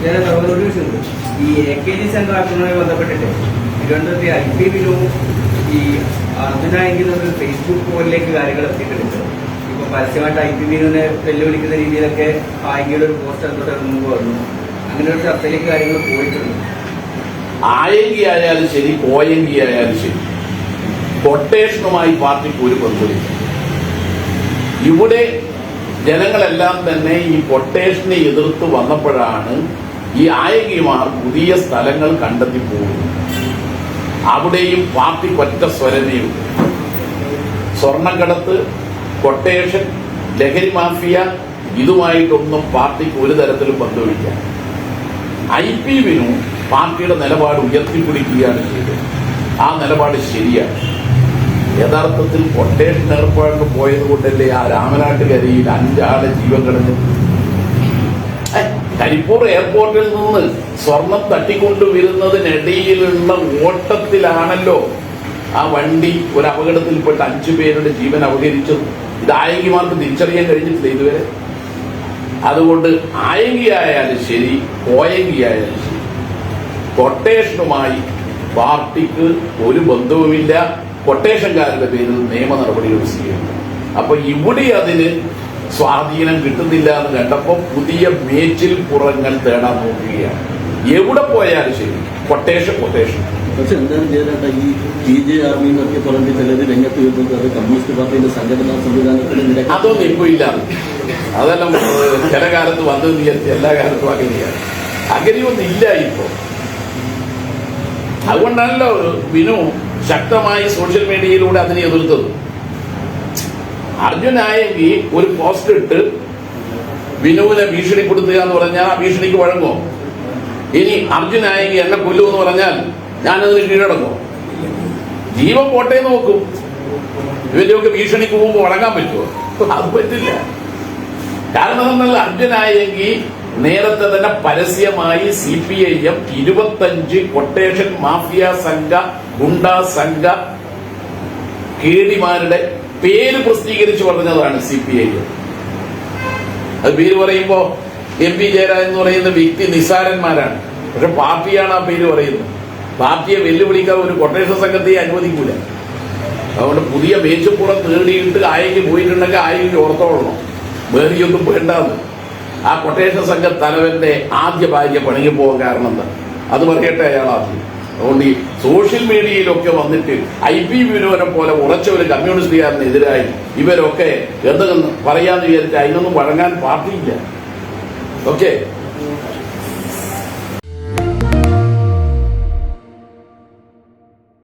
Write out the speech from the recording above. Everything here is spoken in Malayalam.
ഈ AKG സെന്റർ ആക്കുന്നതുമായി ബന്ധപ്പെട്ടിട്ട് തിരുവനന്തപുരത്തെ IPവിലും ഈ അർജുനായെങ്കിലൊരു ഫേസ്ബുക്ക് പോലിലേക്ക് കാര്യങ്ങൾ എത്തിയിട്ടുണ്ട്. ഇപ്പൊ പരസ്യമായിട്ട് IPവിനെ വെല്ലുവിളിക്കുന്ന രീതിയിലൊക്കെ ആയെങ്കിലും ഒരു പോസ്റ്റ് എന്തൊക്കെ മുമ്പ് വന്നു. അങ്ങനെ ഒരു ചർച്ചയിലേക്ക് കാര്യങ്ങൾ പോയിട്ടുണ്ട്. ആയെങ്കി ആയാലും ശരി, പോയെങ്കി ആയാലും ശരി, കൊട്ടേഷനുമായി പാർട്ടിക്ക് ഒരു ബന്ധമില്ല. ഇവിടെ ജനങ്ങളെല്ലാം തന്നെ ഈ കൊട്ടേഷനെ എതിർത്ത് വന്നപ്പോഴാണ് ഈ ആയകിമാർ പുതിയ സ്ഥലങ്ങൾ കണ്ടെത്തി പോകുന്നത്. അവിടെയും പാർട്ടിക്ക് ഒറ്റ സ്വരമേയുണ്ട്. സ്വർണ്ണക്കടത്ത്, കൊട്ടേഷൻ, ലഹരി മാഫിയ ഇതുമായിട്ടൊന്നും പാർട്ടിക്ക് ഒരു തരത്തിലും ബന്ധമില്ല. IPവിനും പാർട്ടിയുടെ നിലപാട് ഉയർത്തിപ്പിടിക്കുകയാണ് ചെയ്തത്. ആ നിലപാട് ശരിയാണ്. യഥാർത്ഥത്തിൽ കൊട്ടേഷൻ ഏർപ്പാടിന് പോയത് കൊണ്ടല്ലേ ആ രാമനാട്ടുകരയിൽ 5 ആളെ ജീവൻ കളഞ്ഞു. കരിപ്പൂർ എയർപോർട്ടിൽ നിന്ന് സ്വർണം തട്ടിക്കൊണ്ടുവരുന്നതിനിടയിലുള്ള ഓട്ടത്തിലാണല്ലോ ആ വണ്ടി ഒരു അപകടത്തിൽപ്പെട്ട് 5 പേരുടെ ജീവൻ അപഹരിച്ചത്. ഇത് ആയങ്കിമാർക്ക് തിരിച്ചറിയാൻ കഴിഞ്ഞിട്ടില്ല ഇതുവരെ. അതുകൊണ്ട് ആയങ്കിയായാലും ശരി, പോയങ്കിയായാലും ശരി, കൊട്ടേഷനുമായി പാർട്ടിക്ക് ഒരു ബന്ധവുമില്ല. കൊട്ടേഷൻകാരുടെ പേരിൽ നിയമ നടപടികൾ സ്വീകരിക്കും. അപ്പൊ ഇവിടെ അതിന് സ്വാധീനം കിട്ടുന്നില്ല എന്ന് കണ്ടപ്പോൾ പുതിയ മേച്ചിൽ പുറങ്ങൾ തേടാൻ നോക്കുകയാണ്. എവിടെ പോയാലും ശരി, കൊട്ടേഷൻ. പക്ഷെ എന്താണ് ചെയ്തേട്ടാ ഈ BJP എന്നൊക്കെ പറഞ്ഞ് ചിലര് രംഗത്ത് വരുന്നത് അത് കമ്മ്യൂണിസ്റ്റ് പാർട്ടിയുടെ സംഘടനാ സംവിധാനത്തിന് അതൊന്നും ഇപ്പൊ ഇല്ല. അതെല്ലാം ചില കാലത്ത് വന്നതെന്ന് വിചാരിച്ച് എല്ലാ കാലത്തും അഗതിയാണ്. അഗതിയൊന്നും ഇല്ല ഇപ്പോ. അതുകൊണ്ടാണല്ലോ വിനു ശക്തമായി സോഷ്യൽ മീഡിയയിലൂടെ അതിനെ എതിർത്തത്. അർജുനായെങ്കിൽ ഒരു പോസ്റ്റ് ഇട്ട് വിനുവിനെ ഭീഷണിപ്പെടുത്തുക എന്ന് പറഞ്ഞാൽ ആ ഭീഷണിക്ക് വഴങ്ങോ? ഇനി അർജുനായെങ്കിൽ എന്നെ കൊല്ലുമെന്ന് പറഞ്ഞാൽ ഞാനതിന് കീഴടങ്ങോ? ജീവൻ പോട്ടെ നോക്കും. ഇവരെയൊക്കെ ഭീഷണിക്ക് മുമ്പ് വഴങ്ങാൻ പറ്റുമോ? അത് പറ്റില്ല. കാരണം എന്നല്ല, അർജുനായെങ്കിൽ നേരത്തെ തന്നെ പരസ്യമായി CPIM 25 കൊട്ടേഷൻ മാഫിയ സംഘ, ഗുണ്ടാ സംഘ, കേടിമാരുടെ പേര് പ്രസിദ്ധീകരിച്ചു പറഞ്ഞതാണ് CPIM. അത് പേര് പറയുമ്പോ MP ജയരാജൻ എന്ന് പറയുന്ന വ്യക്തി നിസ്സാരന്മാരാണ്. പക്ഷെ പാർട്ടിയാണ് ആ പേര് പറയുന്നത്. പാർട്ടിയെ വെല്ലുവിളിക്കാൻ ഒരു കൊട്ടേഷൻ സംഘത്തെ അനുവദിക്കൂല. അതുകൊണ്ട് പുതിയ മേച്ചപ്പുറം തേടിയിട്ട് ആയെങ്കിൽ പോയിട്ടുണ്ടെങ്കിൽ ആയെങ്കിൽ ഓർത്തോളണം, വേറെയൊന്നും വേണ്ടാന്ന്. ആ കൊട്ടേഷൻ സംഘ തലവന്റെ ആദ്യ ഭാര്യ പണിക്ക് പോകാൻ കാരണം എന്താ? അത് പറയട്ടെ അയാളാദ്യം. അതുകൊണ്ട് ഈ സോഷ്യൽ മീഡിയയിലൊക്കെ വന്നിട്ട് IPവിനെ പോലെ ഉറച്ച ഒരു കമ്മ്യൂണിസ്റ്റുകാരനെതിരായി ഇവരൊക്കെ എന്തെങ്കിലും പറയാന്ന് വിചാരിച്ചാൽ അതിനൊന്നും വഴങ്ങാൻ പാർട്ടിയില്ല. ഓക്കെ.